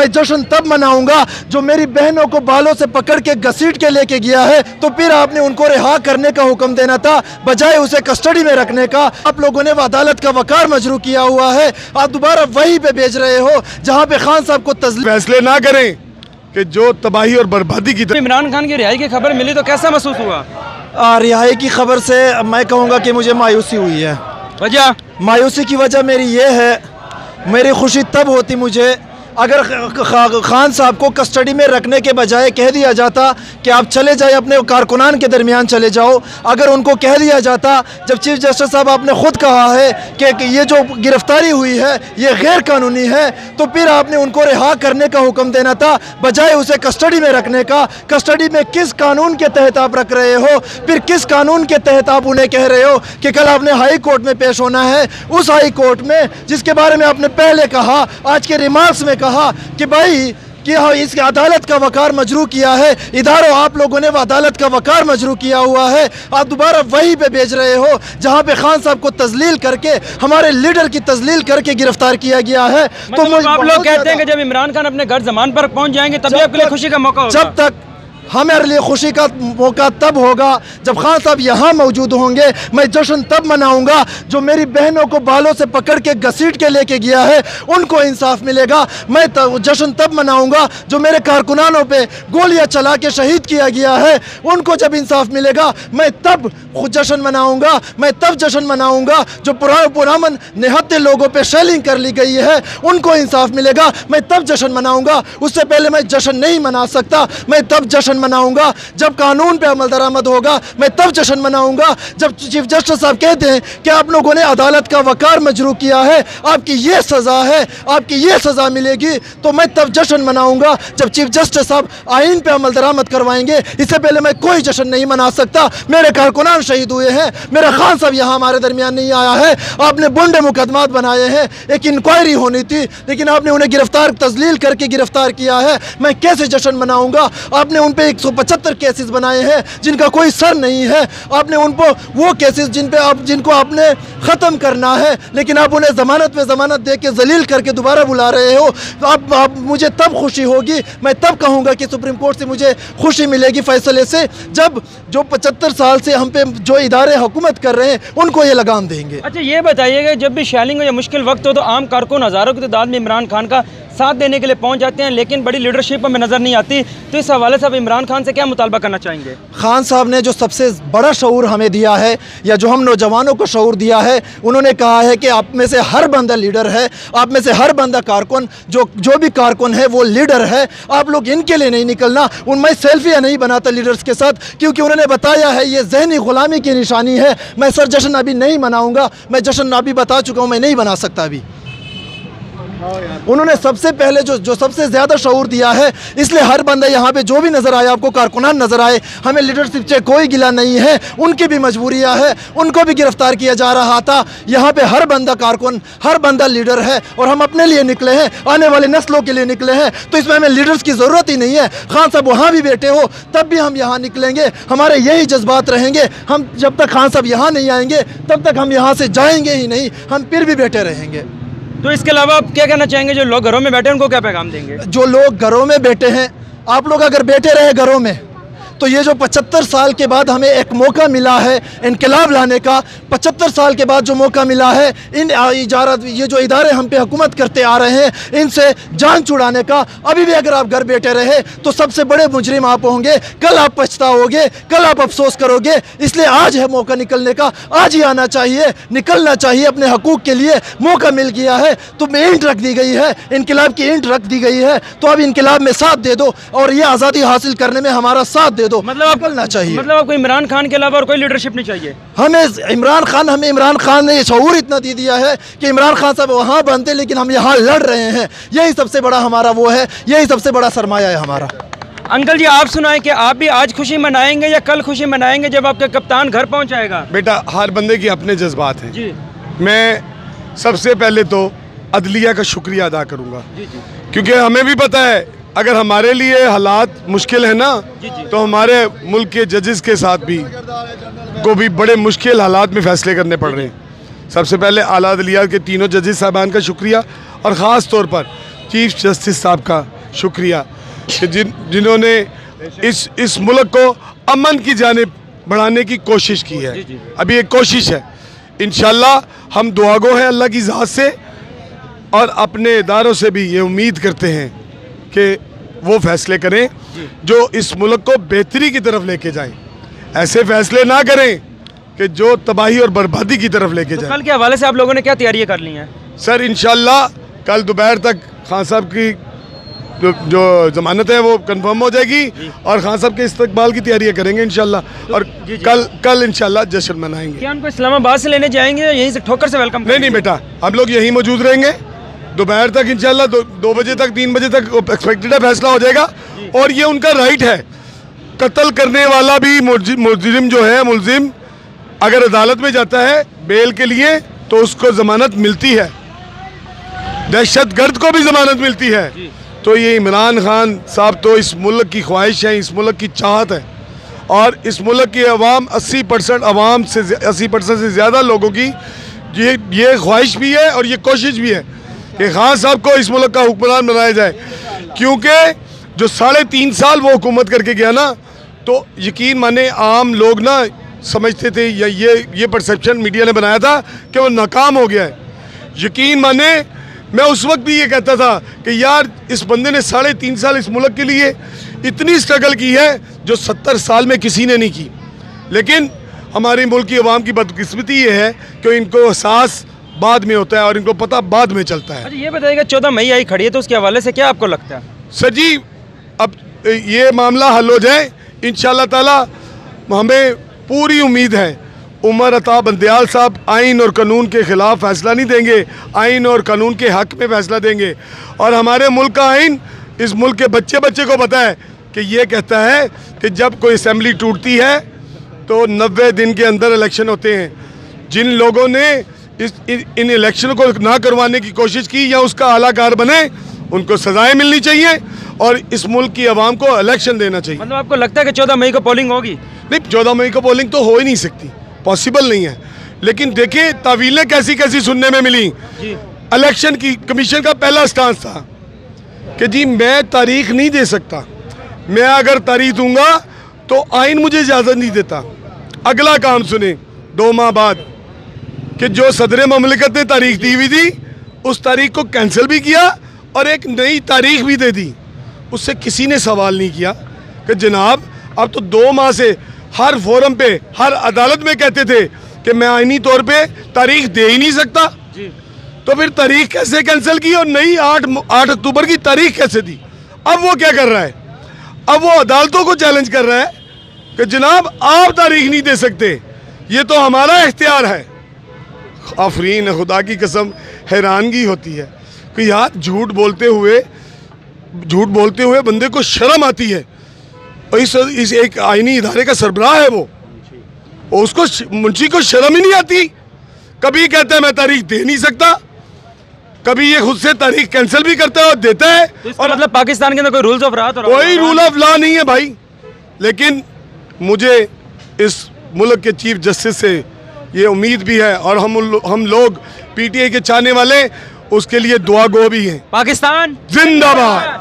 मैं जश्न तब मनाऊंगा जो मेरी बहनों को बालों से पकड़ के घसीट के लेके गया है, तो फिर आपने उनको रिहा करने का हुक्म देना था बजाय उसे कस्टडी में रखने का। आप लोगों ने अदालत का वकार मजरू किया हुआ है, आप दोबारा वही पे भेज रहे हो जहाँ पे खान साहब को फैसले ना करें कि जो तबाही और बर्बादी की। इमरान खान की रिहाई की खबर मिली तो कैसा महसूस हुआ? रिहाई की खबर से मैं कहूँगा कि मुझे मायूसी हुई है। वजह? मायूसी की वजह मेरी ये है, मेरी खुशी तब होती मुझे अगर खान साहब को कस्टडी में रखने के बजाय कह दिया जाता कि आप चले जाए अपने कारकुनान के दरमियान चले जाओ। अगर उनको कह दिया जाता, जब चीफ जस्टिस साहब आपने खुद कहा है कि ये जो गिरफ्तारी हुई है ये गैर कानूनी है, तो फिर आपने उनको रिहा करने का हुक्म देना था बजाय उसे कस्टडी में रखने का। कस्टडी में किस कानून के तहत आप रख रहे हो? फिर किस कानून के तहत आप उन्हें कह रहे हो कि कल आपने हाई कोर्ट में पेश होना है, उस हाई कोर्ट में जिसके बारे में आपने पहले कहा, आज के रिमार्क्स में कहा कि भाई कि इस अदालत का वकार मजरू किया है। इधारों आप लोगों ने अदालत का वकार मजरू किया हुआ है, आप दोबारा वही पे भेज रहे हो जहां पे खान साहब को तजलील करके, हमारे लीडर की तजलील करके गिरफ्तार किया गया है। तो आप लोग कहते हैं कि जब इमरान खान अपने घर जमान पर पहुंच जाएंगे तभी आपके लिए खुशी का मौका होगा। जब तक हमारे लिए खुशी का मौका तब होगा जब खान साहब यहाँ मौजूद होंगे। मैं जश्न तब मनाऊंगा जो मेरी बहनों को बालों से पकड़ के घसीट के लेके गया है, उनको इंसाफ मिलेगा। मैं जश्न तब मनाऊंगा जो मेरे कारकुनानों पे गोलियां चला के शहीद किया गया है, उनको जब इंसाफ मिलेगा मैं तब जश्न मनाऊंगा। मैं तब जश्न मनाऊंगा जो पुरामन निहत्ते लोगों पे शेलिंग कर ली गई है, उनको इंसाफ मिलेगा। मैं तब जश्न मनाऊंगा, उससे पहले मैं जश्न नहीं मना सकता। मैं तब जश्न मनाऊंगा जब कानून पे अमल दरामद होगा। मैं तब जश्न मनाऊंगा जब चीफ जस्टिस साहब कहते हैं कि आप लोगों ने अदालत का वकार मजरू किया है, आपकी ये सज़ा है, आपकी ये सज़ा मिलेगी। तो मैं तब जश्न मनाऊंगा जब चीफ जस्टिस साहब आइन पे अमल दरामद करवाएंगे। इससे पहले मैं कोई जश्न नहीं मना सकता। मेरे कारकुनान शहीद हुए हैं, मेरा खान साहब यहाँ हमारे दरमियान नहीं आया है। आपने बुंडे मुकदमात बनाए हैं, एक इंक्वायरी होनी थी लेकिन आपने उन्हें गिरफ्तार तजलील करके गिरफ्तार किया है। मैं कैसे जश्न मनाऊंगा? आपने उन पे 175 केसेस बनाए हैं जिनका कोई सर नहीं है। आपने उनको वो केसेस जिनको आपने ख़त्म करना है, लेकिन आप उन्हें ज़मानत पे ज़मानत दे के जलील करके दोबारा बुला रहे हो। तो अब मुझे तब खुशी होगी, मैं तब कहूँगा कि सुप्रीम कोर्ट से मुझे खुशी मिलेगी फ़ैसले से, जब जो 75 साल से हम पे जो इदारे हुकूमत कर रहे हैं उनको ये लगाम देंगे। अच्छा ये बताइएगा, जब भी शैलिंग हो या मुश्किल वक्त हो तो आम कारकुन हज़ारों की तादाद में इमरान खान का साथ देने के लिए पहुंच जाते हैं, लेकिन बड़ी लीडरशिप में नज़र नहीं आती। तो इस हवाले से आप इमरान खान से क्या मुतालबा करना चाहेंगे? खान साहब ने जो सबसे बड़ा शऊर हमें दिया है, या जो हम नौजवानों को शऊर दिया है, उन्होंने कहा है कि आप में से हर बंदा लीडर है, आप में से हर बंदा कारकुन, जो भी कारकुन है वो लीडर है। आप लोग इनके लिए नहीं निकलना। मैं सेल्फियाँ नहीं बनाता लीडर्स के साथ, क्योंकि उन्होंने बताया है ये जहनी गुलामी की निशानी है। मैं सर जश्न अभी नहीं मनाऊँगा, मैं जश्न अभी बता चुका हूँ, मैं नहीं बना सकता अभी। उन्होंने सबसे पहले जो सबसे ज़्यादा शऊर दिया है, इसलिए हर बंदा यहाँ पे जो भी नज़र आए, आपको कारकुनान नज़र आए, हमें लीडरशिप से कोई गिला नहीं है। उनकी भी मजबूरियाँ है, उनको भी गिरफ्तार किया जा रहा था। यहाँ पे हर बंदा कारकुन, हर बंदा लीडर है, और हम अपने लिए निकले हैं, आने वाले नस्लों के लिए निकले हैं। तो इसमें हमें लीडर्स की ज़रूरत ही नहीं है। खान साहब वहाँ भी बैठे हो तब भी हम यहाँ निकलेंगे, हमारे यही जज्बात रहेंगे। हम जब तक खान साहब यहाँ नहीं आएंगे तब तक हम यहाँ से जाएंगे ही नहीं, हम फिर भी बैठे रहेंगे। तो इसके अलावा आप क्या कहना चाहेंगे? जो लोग घरों में बैठे हैं उनको क्या पैगाम देंगे? जो लोग घरों में बैठे हैं, आप लोग अगर बैठे रहे घरों में, तो ये जो 75 साल के बाद हमें एक मौका मिला है इनकलाब लाने का, 75 साल के बाद जो मौका मिला है ये जो इदारे हम पे हुकूमत करते आ रहे हैं, इनसे जान छुड़ाने का, अभी भी अगर आप घर बैठे रहे तो सबसे बड़े मुजरिम आप होंगे। कल आप पछताओगे, कल आप अफसोस करोगे। इसलिए आज है मौका निकलने का, आज ही आना चाहिए, निकलना चाहिए अपने हकूक़ के लिए। मौका मिल गया है तो ईंट रख दी गई है, इनकलाब की ईंट रख दी गई है, तो अब इनकलाब में साथ दे दो और ये आज़ादी हासिल करने में हमारा साथ दे दो। मतलब निकलना चाहिए। मतलब आपको इमरान खान के अलावा और कोई लीडरशिप नहीं चाहिए? हमें इमरान खान ने शऊर इतना दे दिया है कि इमरान खान साहब वहाँ बनते, लेकिन हम यहाँ लड़ रहे हैं। यही सबसे बड़ा हमारा वो है, यही सबसे बड़ा सरमाया है हमारा। अंकल जी आप सुनाएं कि आप भी आज खुशी मनाएंगे या कल खुशी मनाएंगे जब आपका कप्तान घर पहुँच जाएगा? बेटा हर बंदे के अपने जज्बात हैं जी। मैं सबसे पहले तो अदलिया का शुक्रिया अदा करूँगा, क्योंकि हमें भी पता है अगर हमारे लिए हालात मुश्किल है ना, तो हमारे मुल्क के जजेस के साथ को भी बड़े मुश्किल हालात में फ़ैसले करने पड़ रहे हैं। सबसे पहले आला अदलिया के तीनों जजेस साहबान का शुक्रिया, और ख़ास तौर पर चीफ जस्टिस साहब का शुक्रिया कि जिन्होंने इस मुल्क को अमन की जानिब बढ़ाने की कोशिश की है। अभी एक कोशिश है, इंशाल्लाह हम दुआगो हैं अल्लाह की ज़ात से और अपने इदारों से भी ये उम्मीद करते हैं कि वो फैसले करें जो इस मुल्क को बेहतरी की तरफ लेके जाएं। ऐसे फैसले ना करें कि जो तबाही और बर्बादी की तरफ लेके जाएं। कल के हवाले से आप लोगों ने क्या तैयारियां कर ली हैं? सर इंशाल्लाह कल दोपहर तक खान साहब की जो जमानत है वो कंफर्म हो जाएगी और खान साहब के इस्तकबाल की तैयारियां करेंगे इंशाल्लाह। और कल इंशाल्लाह जश्न मनाएंगे। क्या उनको इस्लामाबाद से लेने जाएंगे या यहीं से ठोकर से वेलकम? नहीं बेटा, हम लोग यहीं मौजूद रहेंगे दोपहर तक इंशाल्लाह। 2 बजे तक 3 बजे तक एक्सपेक्टेड है फैसला हो जाएगा। और ये उनका राइट है। कत्ल करने वाला भी मुलजिम जो है, मुलजिम अगर अदालत में जाता है बेल के लिए तो उसको जमानत मिलती है, दहशतगर्द को भी जमानत मिलती है। तो ये इमरान खान साहब तो इस मुल्क की ख्वाहिश है, इस मुल्क की चाहत है और इस मुल्क की आवाम 80% आवाम से 80% से ज़्यादा लोगों की ये ख्वाहिश भी है और ये कोशिश भी है कि खान साहब को इस मुल्क का हुक्मरान बनाया जाए। क्योंकि जो 3.5 साल वो हुकूमत करके गया ना, तो यकीन माने आम लोग ना समझते थे या ये परसेप्शन मीडिया ने बनाया था कि वो नाकाम हो गया है। यकीन माने मैं उस वक्त भी ये कहता था कि यार इस बंदे ने 3.5 साल इस मुल्क के लिए इतनी स्ट्रगल की है जो 70 साल में किसी ने नहीं की। लेकिन हमारे मुल्क की आवाम की बदकिस्मती ये है कि इनको एहसास बाद में होता है और इनको पता बाद में चलता है। अच्छा ये बताइएगा 14 मई आई खड़ी है तो उसके हवाले से क्या आपको लगता है? सर जी अब ये मामला हल हो जाए इंशाल्लाह ताला, हमें पूरी उम्मीद है उमर अता बंदयाल साहब आइन और कानून के ख़िलाफ़ फ़ैसला नहीं देंगे, आइन और कानून के हक़ में फ़ैसला देंगे। और हमारे मुल्क का आइन इस मुल्क के बच्चे को पता है कि ये कहता है कि जब कोई असेंबली टूटती है तो 90 दिन के अंदर इलेक्शन होते हैं। जिन लोगों ने इन इलेक्शन को ना करवाने की कोशिश की या उसका आलाकार बने, उनको सज़ाएँ मिलनी चाहिए और इस मुल्क की आवाम को इलेक्शन देना चाहिए। मतलब आपको लगता है कि 14 मई को पोलिंग होगी? नहीं, 14 मई को पोलिंग तो हो ही नहीं सकती, पॉसिबल नहीं है। लेकिन देखिए तावीलें कैसी सुनने में मिली। इलेक्शन की कमीशन का पहला स्टांस था कि जी मैं तारीख नहीं दे सकता, मैं अगर तारीख दूंगा तो आइन मुझे इजाज़त नहीं देता। अगला काम सुने 2 माह बाद कि जो सदर ममलिकत ने तारीख दी हुई थी उस तारीख को कैंसिल भी किया और एक नई तारीख भी दे दी। उससे किसी ने सवाल नहीं किया कि जनाब अब तो 2 माह से हर फोरम पे, हर अदालत में कहते थे कि मैं आईनी तौर पे तारीख दे ही नहीं सकता। तो फिर तारीख कैसे कैंसिल की और नई 8 अक्टूबर की तारीख कैसे दी? अब वो क्या कर रहा है? अब वो अदालतों को चैलेंज कर रहा है कि जनाब आप तारीख नहीं दे सकते, ये तो हमारा इख्तियार है। आफरीन खुदा की कसम हैरानगी होती है कि यार झूठ बोलते हुए बंदे को शर्म आती है। और इस एक आईनी इदारे का सरबराह है वो, उसको मुंशी को शर्म ही नहीं आती। कभी कहता है मैं तारीख दे नहीं सकता, कभी ये खुद से तारीख कैंसिल भी करता है और देता है। तो और मतलब पाकिस्तान के अंदर कोई रूल्स ऑफ लॉ कोई रूल ऑफ लॉ नहीं है भाई। लेकिन मुझे इस मुल्क के चीफ जस्टिस से ये उम्मीद भी है और हम लोग PTI के चाहने वाले उसके लिए दुआ गो भी हैं। पाकिस्तान जिंदाबाद।